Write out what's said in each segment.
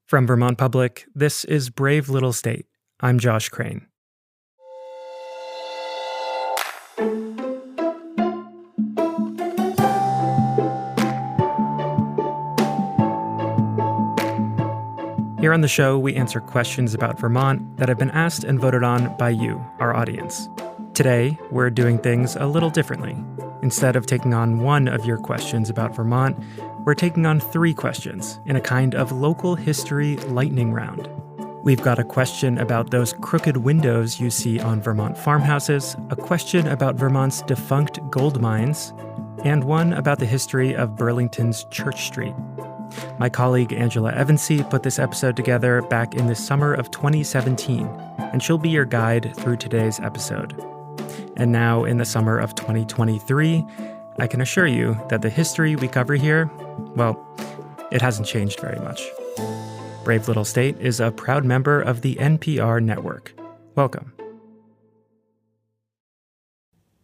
From Vermont Public, this is Brave Little State. I'm Josh Crane. Here on the show, we answer questions about Vermont that have been asked and voted on by you, our audience. Today, we're doing things a little differently. Instead of taking on one of your questions about Vermont, we're taking on 3 questions in a kind of local history lightning round. We've got a question about those crooked windows you see on Vermont farmhouses, a question about Vermont's defunct gold mines, and one about the history of Burlington's Church Street. My colleague Angela Evansy put this episode together back in the summer of 2017, and she'll be your guide through today's episode. And now, in the summer of 2023, I can assure you that the history we cover here, well, it hasn't changed very much. Brave Little State is a proud member of the NPR network. Welcome.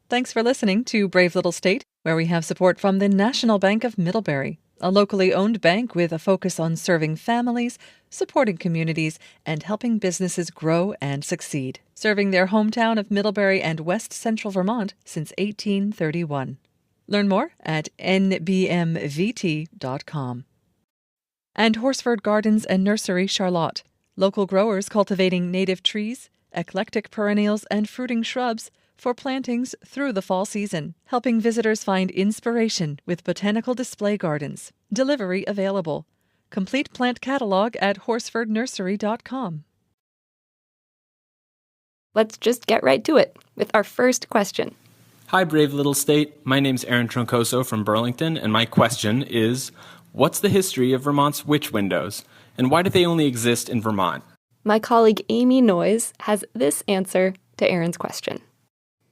Thanks for listening to Brave Little State, where we have support from the National Bank of Middlebury, a locally owned bank with a focus on serving families, supporting communities, and helping businesses grow and succeed, serving their hometown of Middlebury and West Central Vermont since 1831. Learn more at nbmvt.com. And Horsford Gardens and Nursery, Charlotte, local growers cultivating native trees, eclectic perennials, and fruiting shrubs for plantings through the fall season, helping visitors find inspiration with botanical display gardens. Delivery available. Complete plant catalog at horsfordnursery.com. Let's just get right to it with our first question. Hi, Brave Little State. My name's Aaron Troncoso from Burlington, and my question is, what's the history of Vermont's witch windows, and why do they only exist in Vermont? My colleague Amy Noyes has this answer to Aaron's question.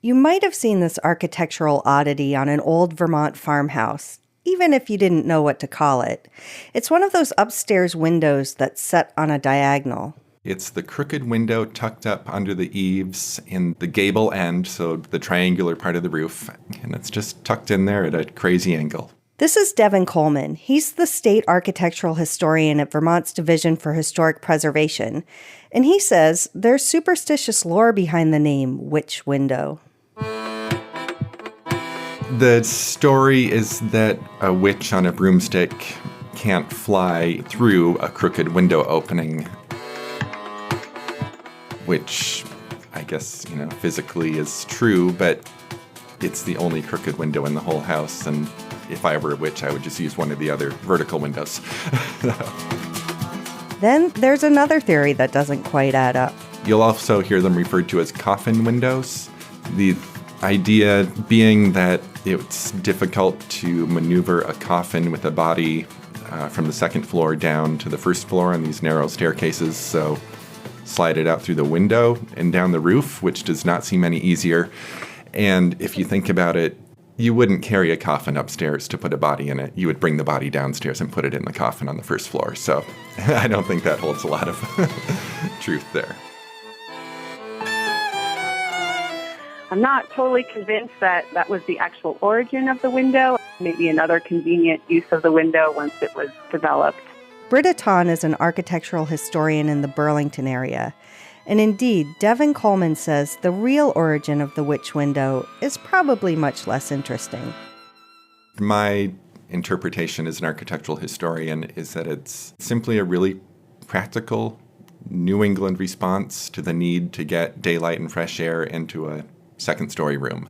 You might have seen this architectural oddity on an old Vermont farmhouse, even if you didn't know what to call it. It's one of those upstairs windows that's set on a diagonal. It's the crooked window tucked up under the eaves in the gable end, so the triangular part of the roof, and it's just tucked in there at a crazy angle. This is Devin Coleman. He's the state architectural historian at Vermont's Division for Historic Preservation, and he says there's superstitious lore behind the name Witch Window. The story is that a witch on a broomstick can't fly through a crooked window opening, which I guess, physically is true, but it's the only crooked window in the whole house, and if I were a witch, I would just use one of the other vertical windows. Then there's another theory that doesn't quite add up. You'll also hear them referred to as coffin windows. The idea being that it's difficult to maneuver a coffin with a body from the second floor down to the first floor on these narrow staircases, so slide it out through the window and down the roof, which does not seem any easier. And if you think about it, you wouldn't carry a coffin upstairs to put a body in it. You would bring the body downstairs and put it in the coffin on the first floor. So I don't think that holds a lot of truth there. I'm not totally convinced that that was the actual origin of the window. Maybe another convenient use of the window once it was developed. Britta Ton is an architectural historian in the Burlington area. And indeed, Devin Coleman says the real origin of the witch window is probably much less interesting. My interpretation as an architectural historian is that it's simply a really practical New England response to the need to get daylight and fresh air into a second-story room.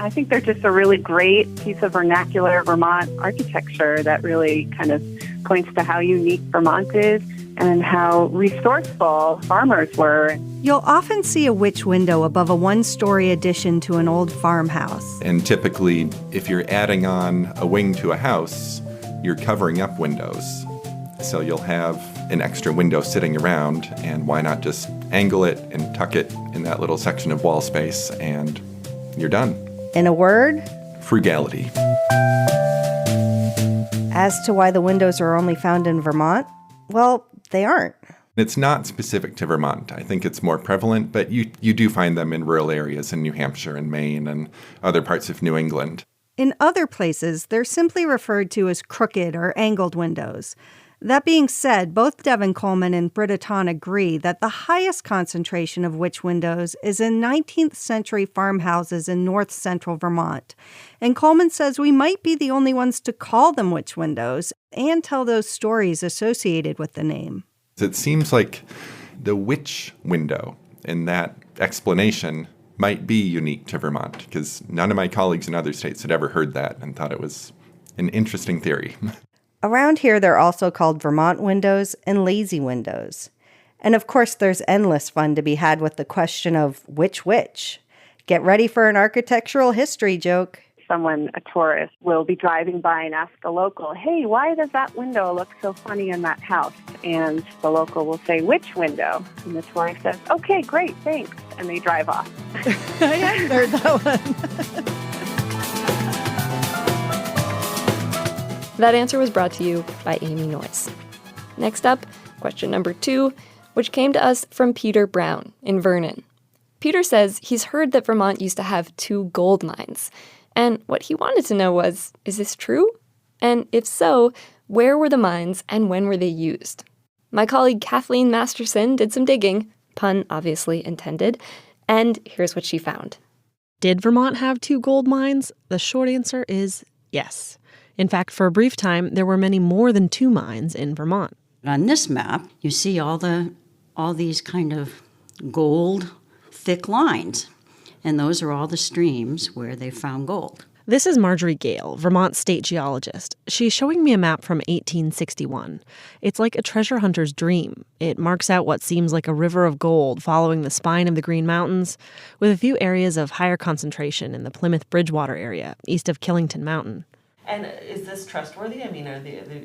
I think they're just a really great piece of vernacular Vermont architecture that really kind of points to how unique Vermont is and how resourceful farmers were. You'll often see a witch window above a one-story addition to an old farmhouse. And typically, if you're adding on a wing to a house, you're covering up windows. So you'll have an extra window sitting around, and why not just angle it and tuck it in that little section of wall space, and you're done. In a word? Frugality. As to why the windows are only found in Vermont, well, they aren't. It's not specific to Vermont. I think it's more prevalent, but you do find them in rural areas in New Hampshire and Maine and other parts of New England. In other places, they're simply referred to as crooked or angled windows. That being said, both Devin Coleman and Britta Ton agree that the highest concentration of witch windows is in 19th century farmhouses in north central Vermont. And Coleman says we might be the only ones to call them witch windows and tell those stories associated with the name. It seems like the witch window in that explanation might be unique to Vermont, because none of my colleagues in other states had ever heard that and thought it was an interesting theory. Around here, they're also called Vermont windows and lazy windows. And of course, there's endless fun to be had with the question of which witch. Get ready for an architectural history joke. Someone, a tourist, will be driving by and ask a local, hey, why does that window look so funny in that house? And the local will say, which window? And the tourist says, okay, great, thanks. And they drive off. I hadn't heard that one. That answer was brought to you by Amy Noyes. Next up, question number 2, which came to us from Peter Brown in Vernon. Peter says he's heard that Vermont used to have 2 gold mines. And what he wanted to know was, is this true? And if so, where were the mines and when were they used? My colleague Kathleen Masterson did some digging, pun obviously intended, and here's what she found. Did Vermont have 2 gold mines? The short answer is yes. In fact, for a brief time, there were many more than 2 mines in Vermont. On this map, you see all these kind of gold, thick lines. And those are all the streams where they found gold. This is Marjorie Gale, Vermont state geologist. She's showing me a map from 1861. It's like a treasure hunter's dream. It marks out what seems like a river of gold following the spine of the Green Mountains, with a few areas of higher concentration in the Plymouth-Bridgewater area, east of Killington Mountain. And is this trustworthy? I mean,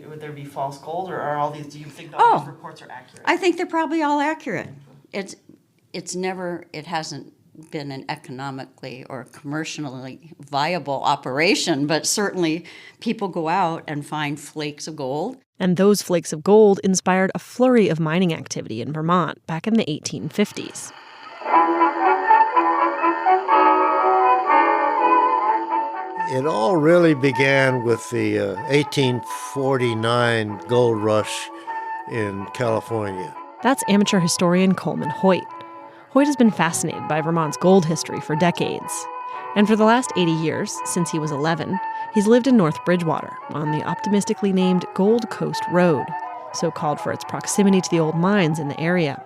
would there be false gold, or are all these? Do you think all these reports are accurate? I think they're probably all accurate. It hasn't been an economically or commercially viable operation, but certainly people go out and find flakes of gold. And those flakes of gold inspired a flurry of mining activity in Vermont back in the 1850s. It all really began with the 1849 gold rush in California. That's amateur historian Coleman Hoyt. Hoyt has been fascinated by Vermont's gold history for decades. And for the last 80 years, since he was 11, he's lived in North Bridgewater on the optimistically named Gold Coast Road, so called for its proximity to the old mines in the area.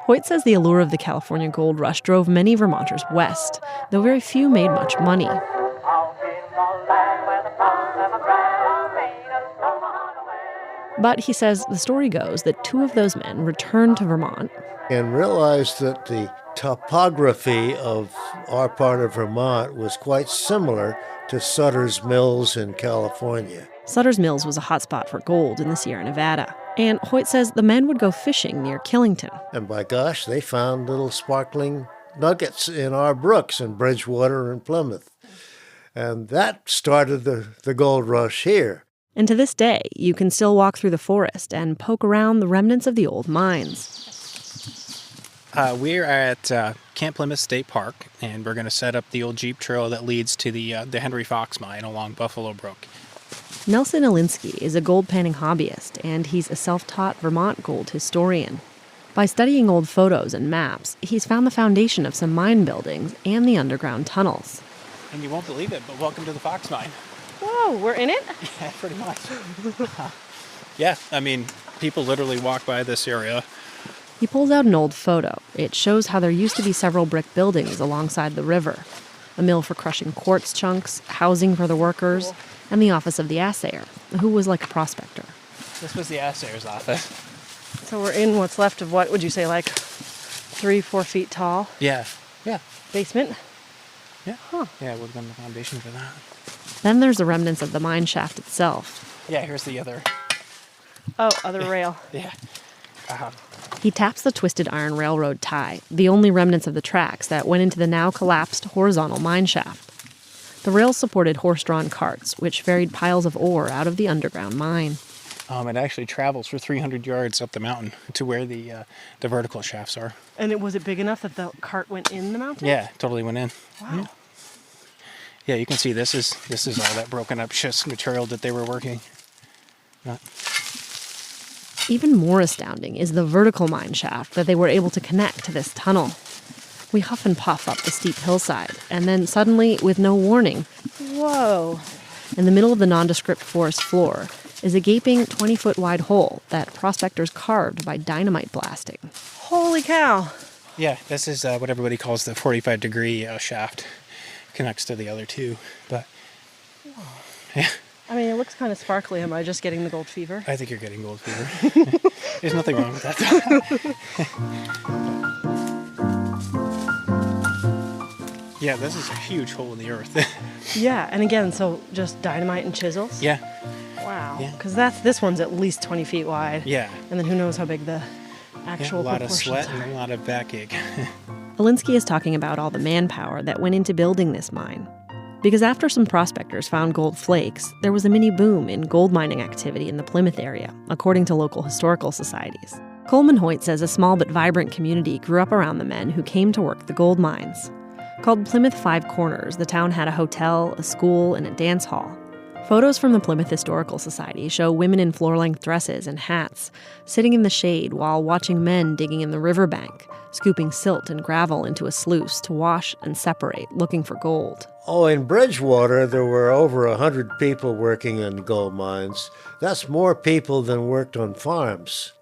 Hoyt says the allure of the California gold rush drove many Vermonters west, though very few made much money. But he says the story goes that 2 of those men returned to Vermont and realized that the topography of our part of Vermont was quite similar to Sutter's Mills in California. Sutter's Mills was a hotspot for gold in the Sierra Nevada. And Hoyt says the men would go fishing near Killington. And by gosh, they found little sparkling nuggets in our brooks in Bridgewater and Plymouth. And that started the gold rush here. And to this day, you can still walk through the forest and poke around the remnants of the old mines. We're at Camp Plymouth State Park, and we're going to set up the old Jeep trail that leads to the Henry Fox mine along Buffalo Brook. Nelson Alinsky is a gold panning hobbyist, and he's a self-taught Vermont gold historian. By studying old photos and maps, he's found the foundation of some mine buildings and the underground tunnels. And you won't believe it, but welcome to the Fox mine. Whoa, we're in it? Yeah, pretty much. Yeah, I mean, people literally walk by this area. He pulls out an old photo. It shows how there used to be several brick buildings alongside the river. A mill for crushing quartz chunks, housing for the workers, and the office of the assayer, who was like a prospector. This was the assayer's office. So we're in what's left of what would you say, like 3-4 feet tall? Yeah. Basement? Yeah. Huh. Yeah, it would have been the foundation for that. Then there's the remnants of the mine shaft itself. Yeah, here's the other. Oh, other rail. Yeah. He taps the twisted iron railroad tie, the only remnants of the tracks that went into the now collapsed horizontal mine shaft. The rails supported horse-drawn carts, which ferried piles of ore out of the underground mine. It actually travels for 300 yards up the mountain to where the vertical shafts are. And was it big enough that the cart went in the mountain? Yeah, totally went in. Wow. Yeah, you can see this is all that broken up schist material that they were working. Even more astounding is the vertical mine shaft that they were able to connect to this tunnel. We huff and puff up the steep hillside, and then suddenly, with no warning, whoa! In the middle of the nondescript forest floor is a gaping 20-foot wide hole that prospectors carved by dynamite blasting. Holy cow! Yeah, this is what everybody calls the 45-degree shaft. Connects to the other two, but yeah. I mean, it looks kind of sparkly. Am I just getting the gold fever? I think you're getting gold fever. There's nothing wrong with that. Yeah, this is a huge hole in the earth. Yeah, and again, so just dynamite and chisels? Yeah. Wow. Yeah. Because this one's at least 20 feet wide. Yeah. And then who knows how big the actual a lot of proportions sweat and a lot of backache. Alinsky is talking about all the manpower that went into building this mine. Because after some prospectors found gold flakes, there was a mini boom in gold mining activity in the Plymouth area, according to local historical societies. Coleman Hoyt says a small but vibrant community grew up around the men who came to work the gold mines. Called Plymouth Five Corners, the town had a hotel, a school, and a dance hall. Photos from the Plymouth Historical Society show women in floor-length dresses and hats, sitting in the shade while watching men digging in the riverbank, scooping silt and gravel into a sluice to wash and separate, looking for gold. Oh, in Bridgewater, there were over 100 people working in gold mines. That's more people than worked on farms.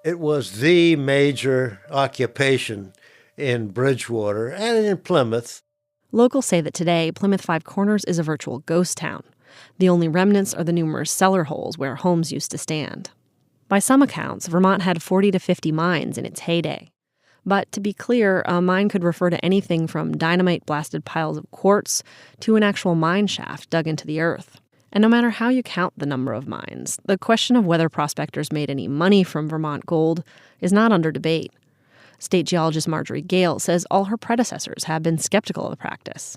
It was the major occupation in Bridgewater and in Plymouth. Locals say that today, Plymouth Five Corners is a virtual ghost town. The only remnants are the numerous cellar holes where homes used to stand. By some accounts, Vermont had 40 to 50 mines in its heyday. But to be clear, a mine could refer to anything from dynamite-blasted piles of quartz to an actual mine shaft dug into the earth. And no matter how you count the number of mines, the question of whether prospectors made any money from Vermont gold is not under debate. State geologist Marjorie Gale says all her predecessors have been skeptical of the practice.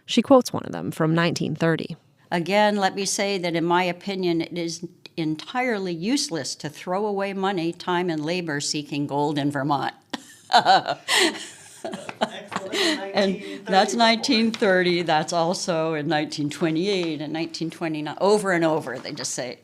She quotes one of them from 1930. Again, let me say that in my opinion, it is entirely useless to throw away money, time, and labor seeking gold in Vermont. And that's 1930. That's also in 1928 and 1929. Over and over, they just say,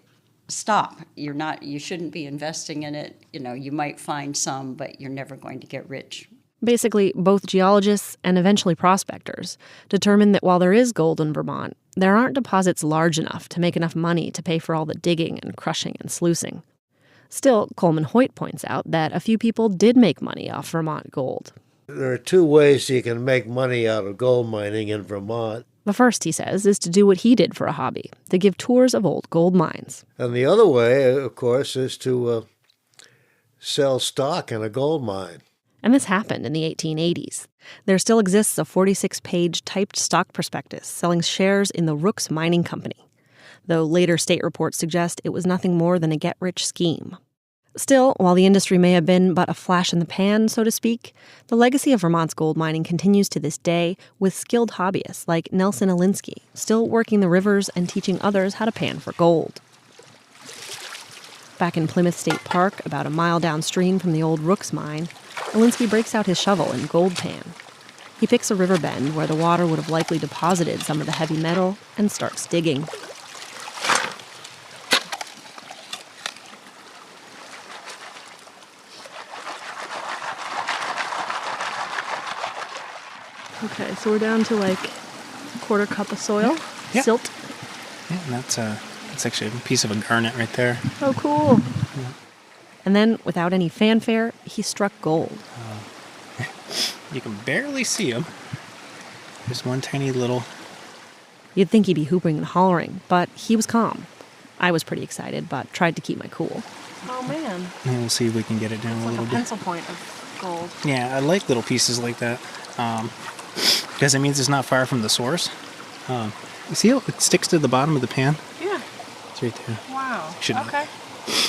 stop. You shouldn't be investing in it. You might find some, but you're never going to get rich. Basically, both geologists and eventually prospectors determined that while there is gold in Vermont, there aren't deposits large enough to make enough money to pay for all the digging and crushing and sluicing. Still, Coleman Hoyt points out that a few people did make money off Vermont gold. There are two ways you can make money out of gold mining in Vermont. The first, he says, is to do what he did for a hobby, to give tours of old gold mines. And the other way, of course, is to sell stock in a gold mine. And this happened in the 1880s. There still exists a 46-page typed stock prospectus selling shares in the Rooks Mining Company, though later state reports suggest it was nothing more than a get-rich scheme. Still, while the industry may have been but a flash in the pan, so to speak, the legacy of Vermont's gold mining continues to this day with skilled hobbyists like Nelson Alinsky, still working the rivers and teaching others how to pan for gold. Back in Plymouth State Park, about a mile downstream from the old Rooks mine, Alinsky breaks out his shovel and gold pan. He picks a river bend where the water would have likely deposited some of the heavy metal and starts digging. Okay, so we're down to like a quarter cup of soil, Yeah. silt. Yeah, and that's actually a piece of a garnet right there. Oh, cool. Yeah. And then, without any fanfare, he struck gold. You can barely see him. Just one tiny little... You'd think he'd be hooping and hollering, but he was calm. I was pretty excited, but tried to keep my cool. Oh, man. And we'll see if we can get it down It's a like little a bit. pencil point of gold. Yeah, I like little pieces like that. Because it means it's not far from the source. You see how it sticks to the bottom of the pan? Yeah. It's right there. Wow. Should know. Okay.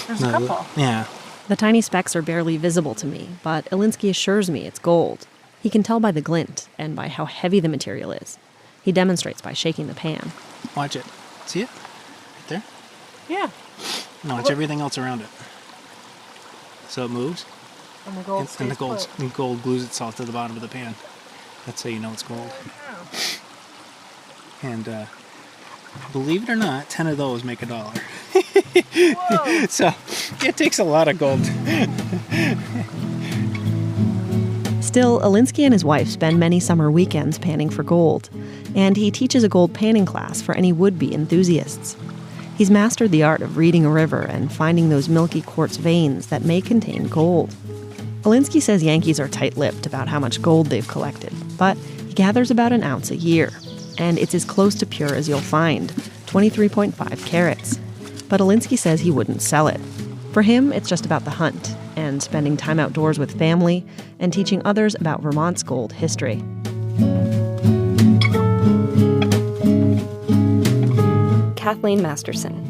There's a couple. Yeah. The tiny specks are barely visible to me, but Alinsky assures me it's gold. He can tell by the glint and by how heavy the material is. He demonstrates by shaking the pan. Watch it. See it? Right there? Yeah. No, watch everything else around it. So it moves, And the gold and the stays put. gold glues itself to the bottom of the pan. That's how you know it's gold. Wow. And believe it or not, 10 of those make $1. Whoa. So It takes a lot of gold. Still, Alinsky and his wife spend many summer weekends panning for gold, and he teaches a gold panning class for any would-be enthusiasts. He's mastered the art of reading a river and finding those milky quartz veins that may contain gold. Alinsky says Yankees are tight-lipped about how much gold they've collected, but he gathers about an ounce a year, and it's as close to pure as you'll find, 23.5 carats. But Alinsky says he wouldn't sell it. For him, it's just about the hunt and spending time outdoors with family and teaching others about Vermont's gold history. Kathleen Masterson.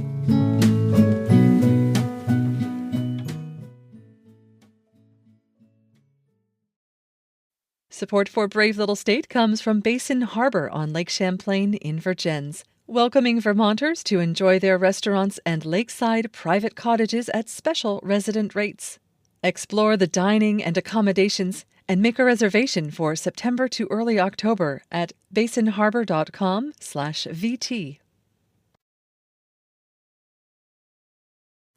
Support for Brave Little State comes from Basin Harbor on Lake Champlain in Vergennes, welcoming Vermonters to enjoy their restaurants and lakeside private cottages at special resident rates. Explore the dining and accommodations and make a reservation for September to early October at basinharbor.com/VT.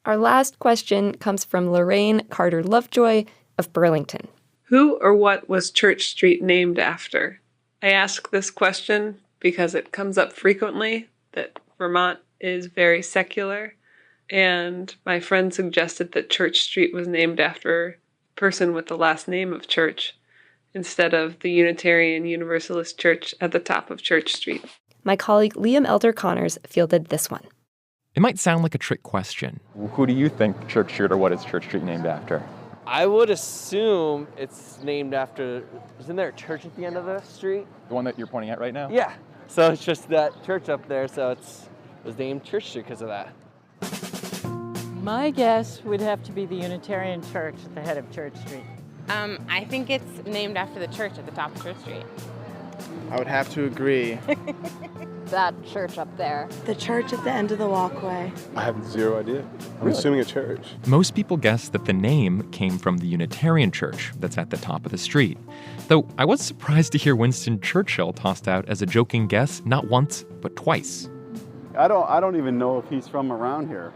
Our last question comes from Lorraine Carter-Lovejoy of Burlington. Who or what was Church Street named after? I ask this question because it comes up frequently that Vermont is very secular, and my friend suggested that Church Street was named after a person with the last name of Church instead of the Unitarian Universalist Church at the top of Church Street. My colleague Liam Elder Connors fielded this one. It might sound like a trick question. Who do you think Church Street, or what is Church Street named after? I would assume it's named after, isn't there a church at the end of the street? The one that you're pointing at right now? Yeah. So it's just that church up there, so it was named Church Street because of that. My guess would have to be the Unitarian Church at the head of Church Street. I think it's named after the church at the top of Church Street. I would have to agree. That church up there. The church at the end of the walkway. I have zero idea. I'm Really? assuming a church. Most people guess that the name came from the Unitarian Church that's at the top of the street. Though I was surprised to hear Winston Churchill tossed out as a joking guess not once, but twice. I don't even know if he's from around here,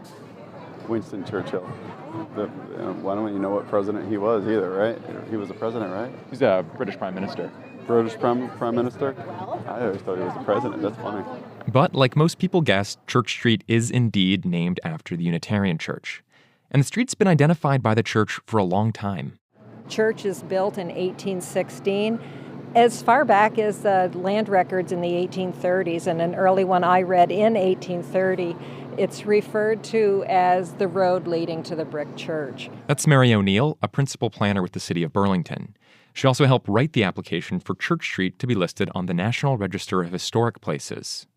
Winston Churchill. Why don't you know what president he was either, right? He was a president, right? He's a British Prime Minister. British Prime Minister? I always thought he was the president. That's funny. But like most people guessed, Church Street is indeed named after the Unitarian Church. And the street's been identified by the church for a long time. Church is built in 1816. As far back as the land records in the 1830s, and an early one I read in 1830, it's referred to as the road leading to the brick church. That's Mary O'Neill, a principal planner with the city of Burlington. She also helped write the application for Church Street to be listed on the National Register of Historic Places.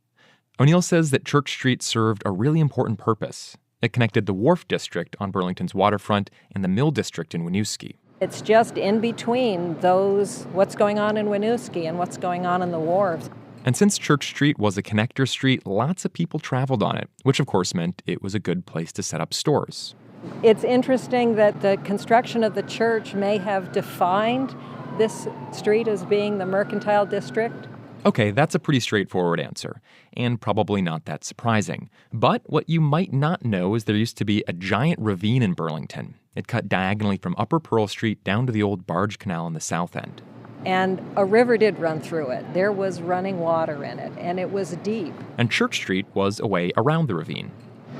O'Neill says that Church Street served a really important purpose. It connected the Wharf District on Burlington's waterfront and the Mill District in Winooski. It's just in between those, what's going on in Winooski and what's going on in the wharves. And since Church Street was a connector street, lots of people traveled on it, which of course meant it was a good place to set up stores. It's interesting that the construction of the church may have defined this street as being the mercantile district. Okay, that's a pretty straightforward answer, and probably not that surprising. But what you might not know is there used to be a giant ravine in Burlington. It cut diagonally from Upper Pearl Street down to the old barge canal on the south end. And a river did run through it. There was running water in it, and it was deep. And Church Street was a way around the ravine.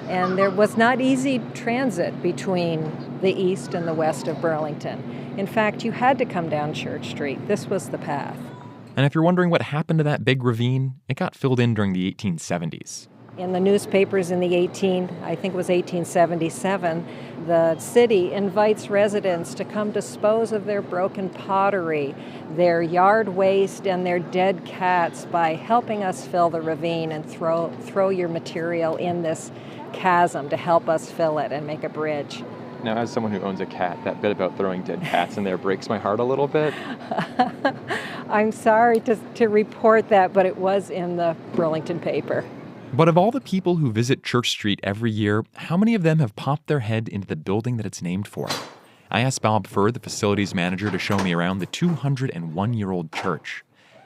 And there was not easy transit between the east and the west of Burlington. In fact, you had to come down Church Street. This was the path. And if you're wondering what happened to that big ravine, it got filled in during the 1870s. In the newspapers in the 1877, the city invites residents to come dispose of their broken pottery, their yard waste, and their dead cats by helping us fill the ravine and throw your material in this chasm to help us fill it and make a bridge. Now, as someone who owns a cat, that bit about throwing dead cats in there breaks my heart a little bit. I'm sorry to report that, but it was in the Burlington paper. But of all the people who visit Church Street every year, how many of them have popped their head into the building that it's named for? I asked Bob Furr, the facilities manager, to show me around the 201-year-old church.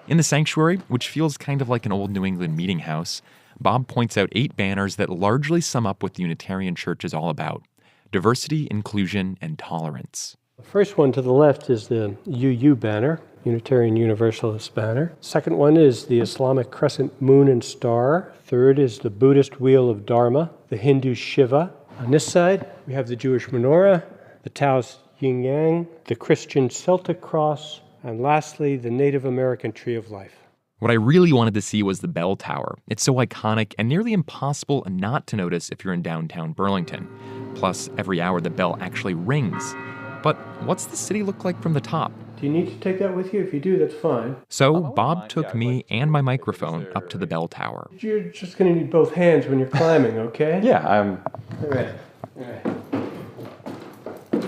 In the sanctuary, which feels kind of like an old New England meeting house, Bob points out 8 banners that largely sum up what the Unitarian Church is all about. diversity, inclusion, and tolerance. The first one to the left is the UU banner, Unitarian Universalist banner. Second one is the Islamic crescent moon and star. Third is the Buddhist wheel of Dharma, the Hindu Shiva. On this side, we have the Jewish menorah, the Taoist yin yang, the Christian Celtic cross, and lastly, the Native American tree of life. What I really wanted to see was the bell tower. It's so iconic and nearly impossible not to notice if you're in downtown Burlington. Plus, every hour the bell actually rings. But what's the city look like from the top? Do you need to take that with you? If you do, that's fine. So Bob took me and my microphone up to the bell tower. You're just going to need both hands when you're climbing, okay? Yeah, I'm... All right.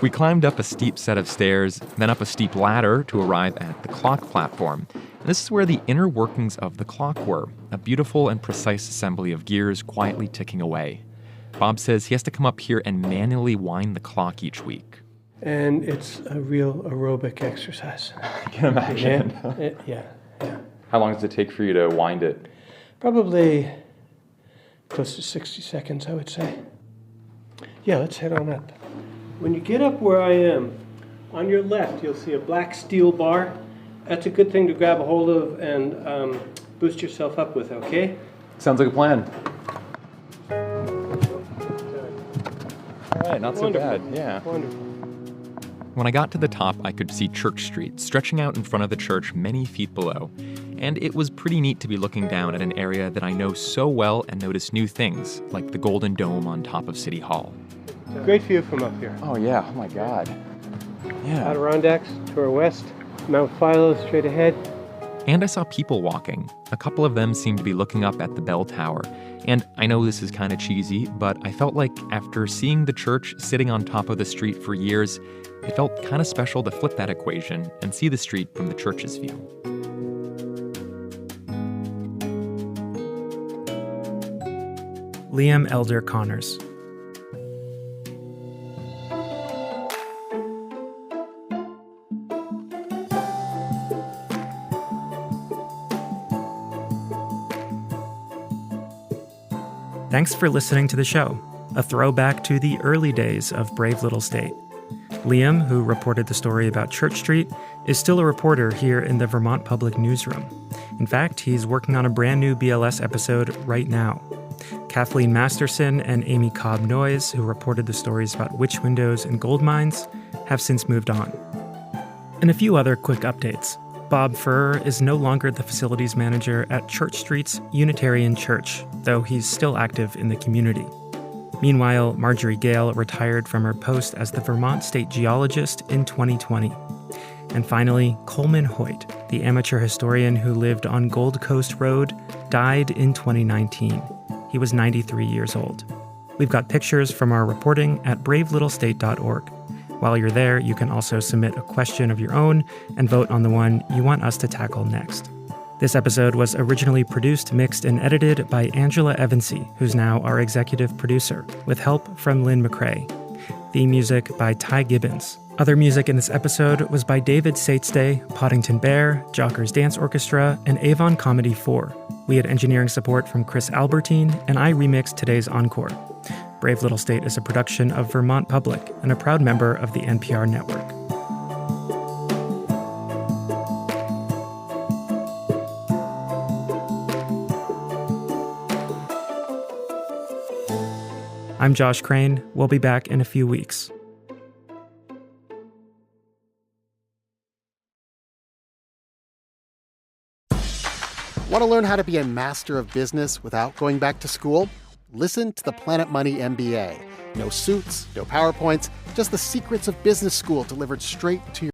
We climbed up a steep set of stairs, then up a steep ladder to arrive at the clock platform. And this is where the inner workings of the clock were, a beautiful and precise assembly of gears quietly ticking away. Bob says he has to come up here and manually wind the clock each week. And it's a real aerobic exercise. I can imagine. Yeah. How long does it take for you to wind it? Probably close to 60 seconds, I would say. Yeah, let's head on up. When you get up where I am, on your left, you'll see a black steel bar. That's a good thing to grab a hold of and boost yourself up with, okay? Sounds like a plan. All right, not so bad. Yeah. Wonderful. When I got to the top, I could see Church Street stretching out in front of the church many feet below. And it was pretty neat to be looking down at an area that I know so well and notice new things, like the Golden Dome on top of City Hall. Great view from up here. Oh, yeah. Oh, my God. Yeah. Adirondacks to our west, Mount Philo straight ahead. And I saw people walking. A couple of them seemed to be looking up at the bell tower. And I know this is kind of cheesy, but I felt like after seeing the church sitting on top of the street for years, it felt kind of special to flip that equation and see the street from the church's view. Liam Elder Connors. Thanks for listening to the show, a throwback to the early days of Brave Little State. Liam, who reported the story about Church Street, is still a reporter here in the Vermont Public newsroom. In fact, he's working on a brand new BLS episode right now. Kathleen Masterson and Amy Cobb-Noyes, who reported the stories about witch windows and gold mines, have since moved on. And a few other quick updates. Bob Furr is no longer the facilities manager at Church Street's Unitarian Church, though he's still active in the community. Meanwhile, Marjorie Gale retired from her post as the Vermont State Geologist in 2020. And finally, Coleman Hoyt, the amateur historian who lived on Gold Coast Road, died in 2019. He was 93 years old. We've got pictures from our reporting at bravelittlestate.org. While you're there, you can also submit a question of your own and vote on the one you want us to tackle next. This episode was originally produced, mixed, and edited by Angela Evansy, who's now our executive producer, with help from Lynn McCrae. Theme music by Ty Gibbons. Other music in this episode was by David Saitstay, Poddington Bear, Jockers Dance Orchestra, and Avon Comedy 4. We had engineering support from Chris Albertine, and I remixed today's Encore. Brave Little State is a production of Vermont Public and a proud member of the NPR network. I'm Josh Crane. We'll be back in a few weeks. Want to learn how to be a master of business without going back to school? Listen to the Planet Money MBA. No suits, no PowerPoints, just the secrets of business school delivered straight to your